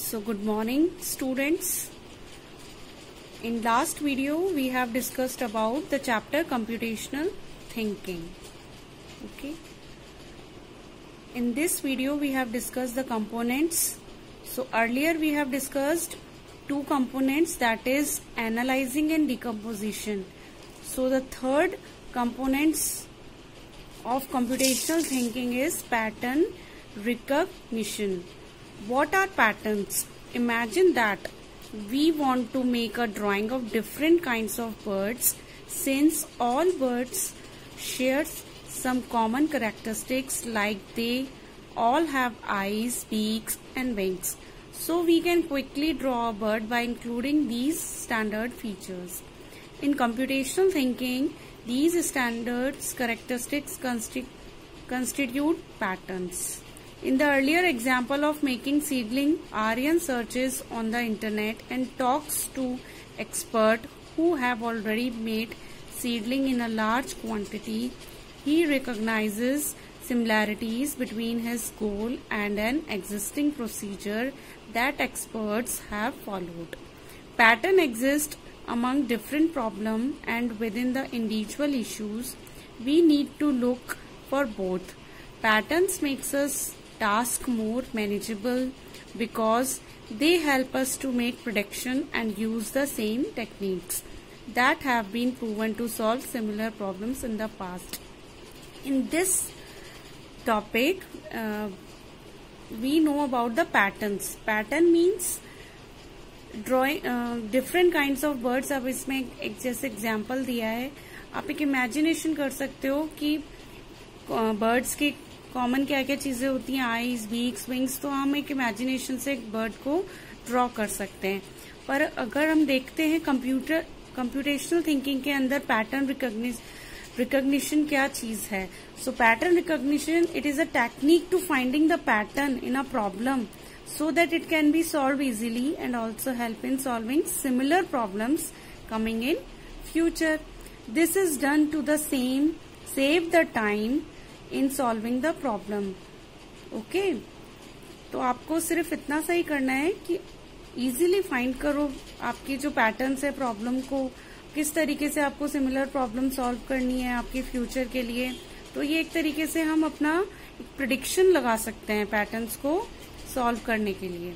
So good morning students. In last video we have discussed about the chapter computational thinking. Okay. In this video we have discussed the components. So earlier we have discussed two components, that is analyzing and decomposition. So the third components of computational thinking is pattern recognition. What are patterns? Imagine that we want to make a drawing of different kinds of birds. Since all birds share some common characteristics, like they all have eyes, beaks and wings. So we can quickly draw a bird by including these standard features. In computational thinking, these standard characteristics constitute patterns. In the earlier example of making seedling, Aryan searches on the internet and talks to experts who have already made seedling in a large quantity. He recognizes similarities between his goal and an existing procedure that experts have followed. Pattern exists among different problems, and within the individual issues, we need to look for both. Patterns makes us task more manageable because they help us to make prediction and use the same techniques that have been proven to solve similar problems in the past. In this topic, we know about the patterns. Pattern means drawing different kinds of birds. अब इसमें एक जैसे example दिया है, आप एक imagination कर सकते हो कि बर्ड्स के कॉमन क्या क्या चीजें होती हैं, आईज, बीक्स, विंग्स. तो हम एक इमेजिनेशन से एक बर्ड को ड्रॉ कर सकते हैं. पर अगर हम देखते हैं कंप्यूटेशनल थिंकिंग के अंदर पैटर्न रिकॉग्निशन क्या चीज है. So pattern recognition, it is a technique to finding the pattern in a problem so that it can be solved easily and also help in solving similar problems coming in future. This is done to the save the time in solving the problem. Okay, तो आपको सिर्फ इतना सा ही करना है कि easily find करो आपकी जो patterns है प्रॉब्लम को, किस तरीके से आपको सिमिलर प्रॉब्लम सॉल्व करनी है आपके फ्यूचर के लिए. तो ये एक तरीके से हम अपना प्रिडिक्शन लगा सकते हैं पैटर्न्स को सॉल्व करने के लिए.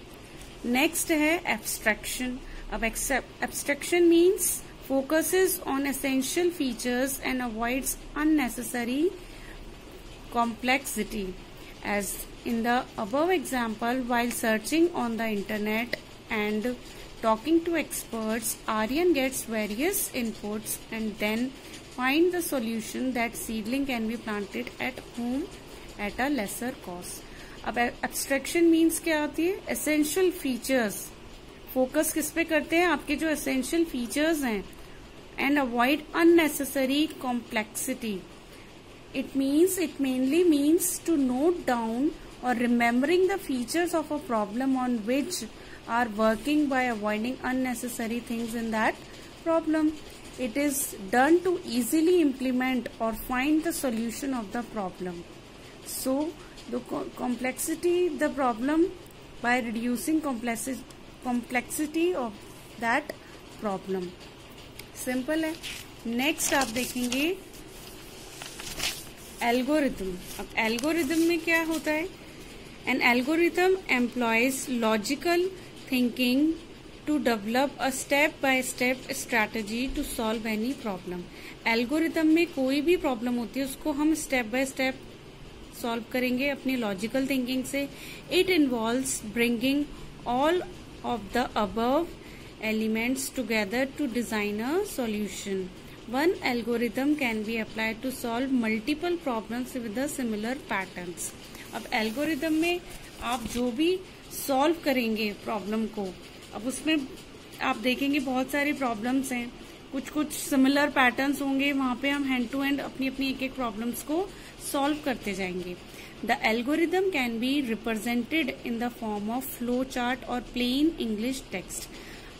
नेक्स्ट है एब्स्ट्रैक्शन. अब abstraction means focuses on essential features and avoids unnecessary complexity. As in the above example, while searching on the internet and talking to experts, Aryan gets various inputs and then find the solution that seedling can be planted at home at a lesser cost. अब abstraction means क्या होती है? Essential features. Focus किस पे करते हैं? आपके जो एसेंशियल फीचर्स हैं. And avoid unnecessary complexity. It mainly means to note down और remembering the features of a problem on which are working by avoiding unnecessary things in that problem. It is done to easily implement और find the solution of the problem. So the complexity, the problem by reducing complexity of that problem. Simple है. Next आप देखेंगे algorithm. अब algorithm में क्या होता है? An algorithm employs logical thinking to develop a step-by-step strategy to solve any problem. Algorithm में कोई भी प्रॉब्लम होती है उसको हम स्टेप बाय स्टेप सॉल्व करेंगे अपनी लॉजिकल थिंकिंग से. It involves bringing all of the above elements together to design a solution. One algorithm can be applied to solve multiple problems with the similar patterns. अब algorithm में आप जो भी solve करेंगे problem को, अब उसमें आप देखेंगे बहुत सारी प्रॉब्लम्स हैं, कुछ सिमिलर पैटर्न्स होंगे. वहां पे हम हैंड टू हैंड अपनी एक प्रॉब्लम्स को सॉल्व करते जाएंगे. The algorithm can be represented in the form of flow chart और प्लेन इंग्लिश टेक्स्ट.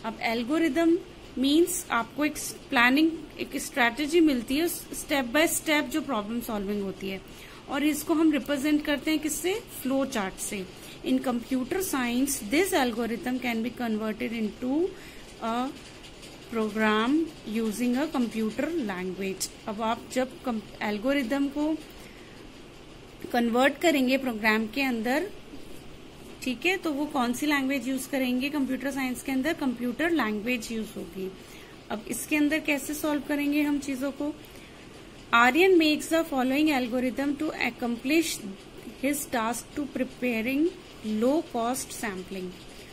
अब एल्गोरिथम मीन्स आपको एक प्लानिंग, एक स्ट्रैटेजी मिलती है, स्टेप बाय स्टेप जो प्रॉब्लम सॉल्विंग होती है, और इसको हम रिप्रेजेंट करते हैं किससे? फ्लो चार्ट से. In computer science, this algorithm can be converted into a program using a computer language. अब आप जब एल्गोरिदम को कन्वर्ट करेंगे प्रोग्राम के अंदर, ठीक है, तो वो कौन सी लैंग्वेज यूज करेंगे कंप्यूटर साइंस के अंदर? कंप्यूटर लैंग्वेज यूज होगी। अब इसके अंदर कैसे सॉल्व करेंगे हम चीजों को? Aryan makes the following algorithm to accomplish his task to preparing low cost sampling.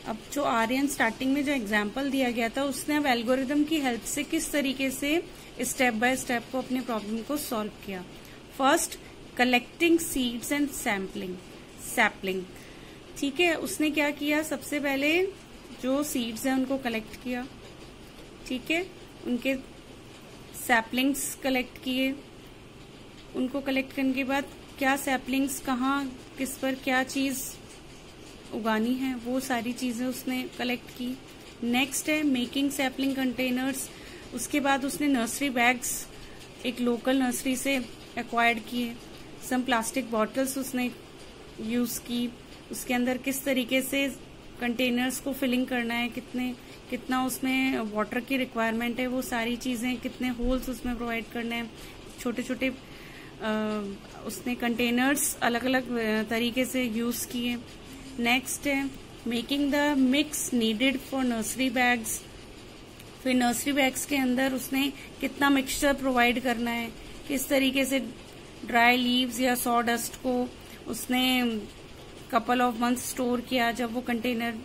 अब जो आर्यन स्टार्टिंग में जो एग्जाम्पल दिया गया था, उसने अब एल्गोरिदम की हेल्प से किस तरीके से स्टेप बाय स्टेप को अपने प्रॉब्लम को सॉल्व किया। First, collecting seeds and sapling. ठीक है, उसने क्या किया? सबसे पहले जो सीड्स हैं उनको कलेक्ट किया, ठीक है, उनके सैपलिंग्स कलेक्ट किए। उनको कलेक्ट करने के बाद क्या सैपलिंग्स कहाँ किस पर क्या चीज उगानी है, वो सारी चीजें उसने कलेक्ट की। नेक्स्ट है मेकिंग सैपलिंग कंटेनर्स। उसके बाद उसने नर्सरी बैग्स एक लोकल नर्सरी से एक्वायर्ड किए। सम प्लास्टिक बॉटल्स उसने यूज की। उसके अंदर किस तरीके से कंटेनर्स को फिलिंग करना है, कितना उसमें वाटर की रिक्वायरमेंट है, वो सारी चीजें, कितने होल्स उसमें प्रोवाइड करने हैं, छोटे छोटे उसने कंटेनर्स अलग अलग तरीके से यूज किए। नेक्स्ट है making the mix needed for nursery bags. फिर नर्सरी बैग्स के अंदर उसने कितना मिक्सचर प्रोवाइड करना है, किस तरीके से ड्राई लीव्स या सॉडस्ट को उसने कपल ऑफ मंथ स्टोर किया, जब वो कंटेनर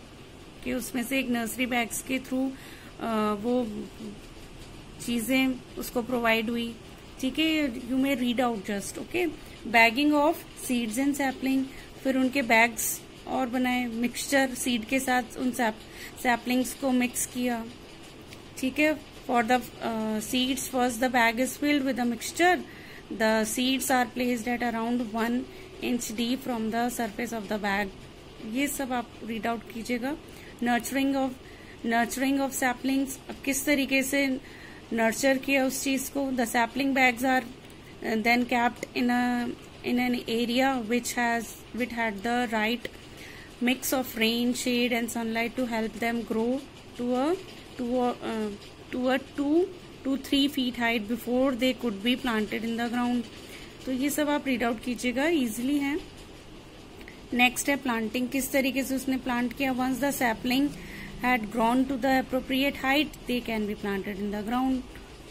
के उसमें से एक नर्सरी बैग्स के थ्रू वो चीजें उसको प्रोवाइड हुई। ठीक है, you may read out just. Okay, bagging of seeds and sapling. फिर उनके बैग्स और बनाए, मिक्सचर सीड के साथ उन सैपलिंग्स को मिक्स किया। ठीक है, for the seeds first the bag is filled with the mixture. The seeds are placed at around 1 inch deep from the surface of the bag. ये सब आप रीड आउट कीजिएगा। नर्चरिंग ऑफ सैपलिंग्स, किस तरीके से नर्चर किया उस चीज को। The sapling bags are then kept in an area which had the right mix of rain, shade and sunlight to help them grow to a 2 to 3 feet height before they could be planted in the ground. तो ये सब आप read out कीजिएगा, easily है। Next है planting, किस तरीके से उसने प्लांट किया। Once the sapling had grown to the appropriate height they can be planted in the ground.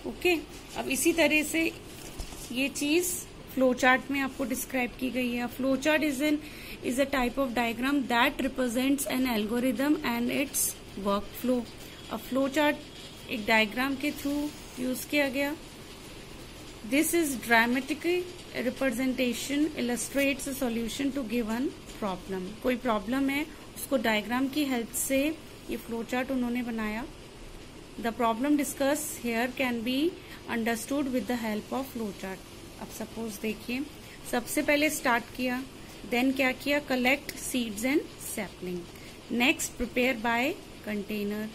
Okay, अब इसी तरह से ये चीज फ्लो चार्ट में आपको डिस्क्राइब की गई है। Flow chart is a type of diagram that represents an algorithm and it's work flow. अब फ्लो चार्ट एक डायग्राम के थ्रू यूज किया गया। This is dramatic representation illustrates a solution to given problem. कोई problem है, उसको diagram की help से ये फ्लो चार्ट उन्होंने बनाया। The problem discussed here can be understood with the help of flow chart. अब सपोज देखिए, सबसे पहले स्टार्ट किया, देन क्या किया? Collect seeds and sapling. Next prepare by container.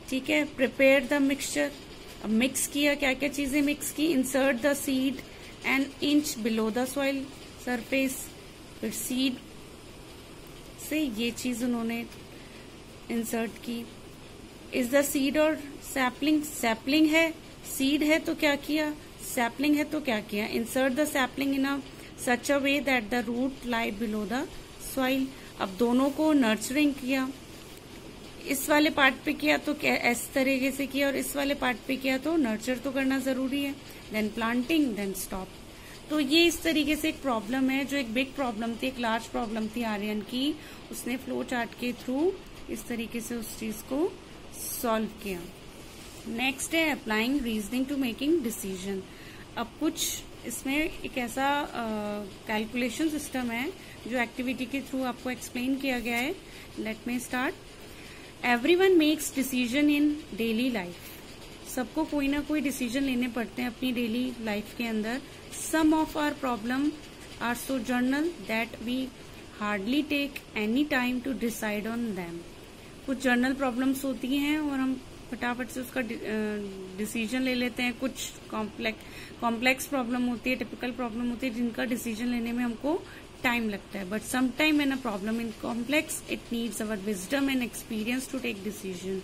ठीक है, प्रिपेयर द मिक्सचर। अब मिक्स किया, क्या क्या चीजें मिक्स की? Insert the seed an inch below the soil surface. फिर सीड से ये चीज उन्होंने इंसर्ट की। इज द सीड और सैपलिंग है, सीड है तो क्या किया? सैपलिंग है तो क्या किया? Insert the sapling in a such a way that the root lie below the soil. अब दोनों को नर्चरिंग किया, इस वाले पार्ट पे किया तो क्या इस तरीके से किया, और इस वाले पार्ट पे किया तो नर्चर तो करना जरूरी है। Then planting, then stop. तो ये इस तरीके से एक प्रॉब्लम है, जो एक बिग प्रॉब्लम थी, एक लार्ज प्रॉब्लम थी आर्यन की। उसने फ्लो चार्ट के थ्रू इस तरीके से उस चीज को सॉल्व किया। नेक्स्ट है applying reasoning to making decision. अब कुछ इसमें एक ऐसा कैलकुलेशन सिस्टम है जो एक्टिविटी के थ्रू आपको एक्सप्लेन किया गया है। Let me start. Everyone makes decision in daily life. सबको कोई ना कोई डिसीजन लेने पड़ते हैं अपनी डेली लाइफ के अंदर। Some of our problem are so general that we hardly take any time to decide on them. कुछ जर्नल प्रॉब्लम्स होती हैं और हम फटाफट से उसका डिसीजन ले लेते हैं। कुछ कॉम्प्लेक्स प्रॉब्लम होती है, टिपिकल प्रॉब्लम होती है, जिनका डिसीजन लेने में हमको टाइम लगता है, but some time when a problem in complex it needs our wisdom and experience to take decision.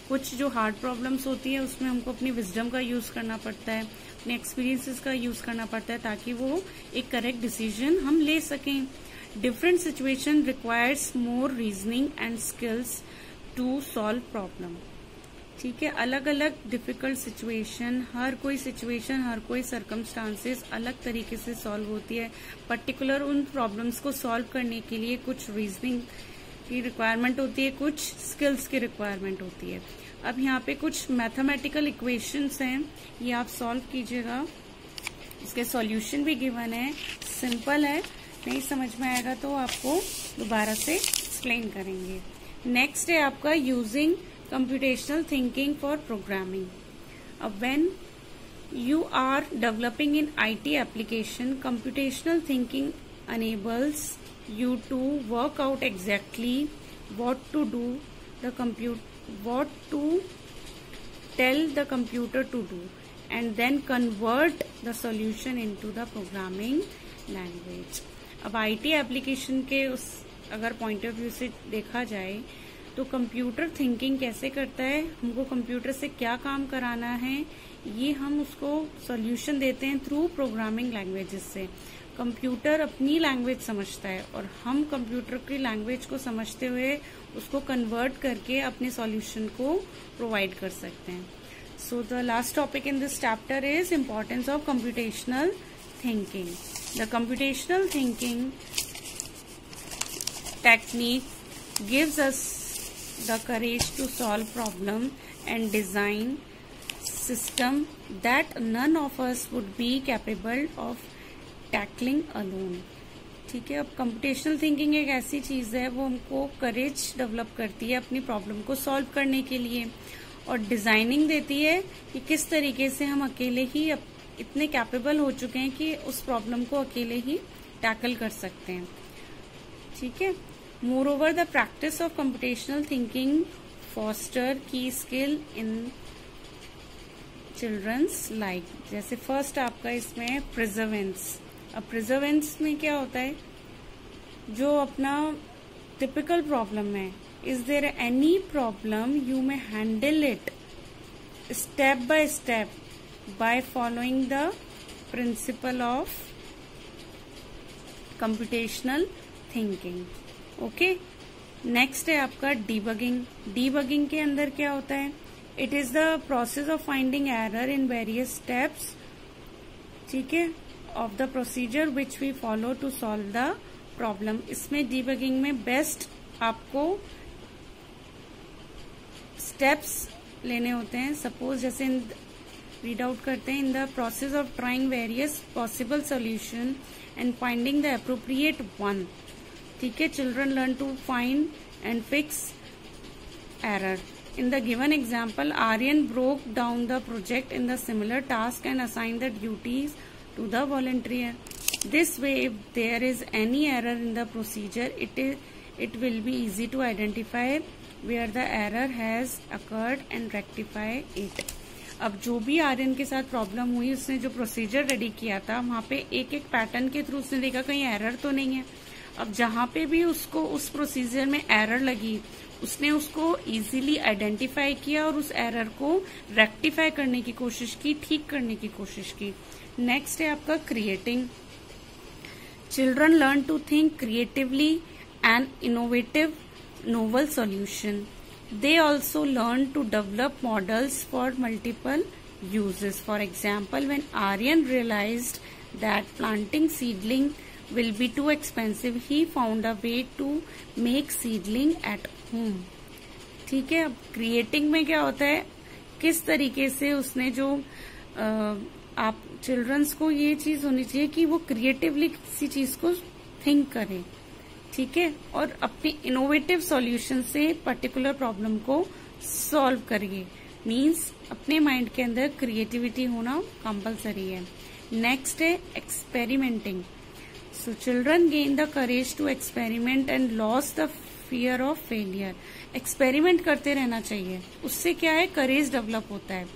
कुछ जो हार्ड प्रॉब्लम्स होती है उसमें हमको अपनी विजडम का यूज करना पड़ता है, अपने एक्सपीरियंसेस का यूज करना पड़ता है, ताकि वो एक करेक्ट डिसीजन हम ले सकें। Different situation requires more reasoning and skills to solve problem. ठीक है, अलग अलग डिफिकल्ट सिचुएशन, हर कोई सर्कमस्टांसेस अलग तरीके से सॉल्व होती है। पर्टिकुलर उन प्रॉब्लम्स को सॉल्व करने के लिए कुछ रीजनिंग की रिक्वायरमेंट होती है, कुछ स्किल्स की रिक्वायरमेंट होती है। अब यहाँ पे कुछ मैथमेटिकल इक्वेशंस हैं, ये आप सॉल्व कीजिएगा। इसके सॉल्यूशन भी गिवन है, सिंपल है, नहीं समझ में आएगा तो आपको दोबारा से एक्सप्लेन करेंगे। नेक्स्ट है आपका using computational thinking for programming. When you are developing in IT application, computational thinking enables you to work out exactly what to do, what to tell the computer to do, and then convert the solution into the programming language. अब IT application के उस अगर point of view से देखा जाए तो computer thinking कैसे करता है, हमको कंप्यूटर से क्या काम कराना है, ये हम उसको सॉल्यूशन देते हैं थ्रू प्रोग्रामिंग लैंग्वेजेस से। कंप्यूटर अपनी लैंग्वेज समझता है और हम कंप्यूटर की लैंग्वेज को समझते हुए उसको कन्वर्ट करके अपने सॉल्यूशन को प्रोवाइड कर सकते हैं। So the last topic in this chapter is importance of computational thinking. The computational thinking technique gives us the courage to solve problem and design system that none of us would be capable of tackling alone. ठीक है, अब computational thinking एक ऐसी चीज है, वो हमको करेज develop करती है अपनी प्रॉब्लम को सॉल्व करने के लिए, और डिजाइनिंग देती है कि किस तरीके से हम अकेले ही इतने कैपेबल हो चुके हैं कि उस प्रॉब्लम को अकेले ही टैकल कर सकते हैं। ठीक है, moreover the practice of computational thinking foster key skill in children's life। जैसे फर्स्ट आपका इसमें perseverance। अब perseverance में क्या होता है, जो अपना टिपिकल प्रॉब्लम है, is there any problem you may handle it step by step by following the principle of computational thinking। Okay, next है आपका डीबगिंग। डीबगिंग के अंदर क्या होता है, it is the process of finding error in various steps, ठीक है, of the procedure which we follow to solve the problem. इसमें डीबगिंग में बेस्ट आपको स्टेप्स लेने होते हैं। सपोज जैसे रीड आउट करते हैं, in the process of trying various possible solution and finding the appropriate one. ठीक है, children learn to find and fix error. In the given example, Aryan broke down the project in the similar task and assign the duties to the volunteer. This way if there is any error in the procedure it will be easy to identify where the error has occurred and rectify it। अब जो भी आर्यन के साथ problem हुई, उसने जो procedure ready किया था, वहां पे एक एक पैटर्न के थ्रू उसने देखा कहीं एरर तो नहीं है। अब जहां पे भी उसको उस प्रोसीजर में एरर लगी, उसने उसको इजीली आइडेंटिफाई किया और उस एरर को रेक्टिफाई करने की कोशिश की, ठीक करने की कोशिश की। नेक्स्ट है आपका creating. Children learn to think creatively and innovative novel solution. They also learn to develop models for multiple uses. For example, when Aryan realized that planting seedling will be too expensive, he found a way to make seedling at home. ठीक है, अब creating में क्या होता है, किस तरीके से उसने जो आप चिल्ड्रंस को ये चीज होनी चाहिए कि वो क्रिएटिवली किसी चीज को थिंक करें, ठीक है, और अपनी इनोवेटिव सॉल्यूशन से पर्टिकुलर प्रॉब्लम को सॉल्व करिए। मींस अपने माइंड के अंदर क्रिएटिविटी होना कंपलसरी है। नेक्स्ट है experimenting. So children gain the courage to experiment and lose the fear of failure. Experiment करते रहना चाहिए, उससे क्या है, करेज डेवलप होता है।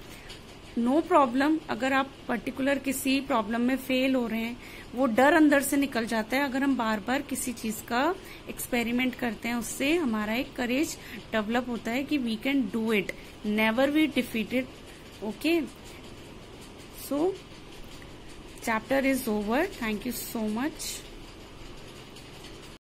नो प्रॉब्लम, अगर आप पर्टिकुलर किसी प्रॉब्लम में फेल हो रहे हैं, वो डर अंदर से निकल जाता है। अगर हम बार बार किसी चीज का एक्सपेरिमेंट करते हैं, उससे हमारा एक करेज डेवलप होता है कि we can do it, never be defeated. Okay, so chapter is over. Thank you so much.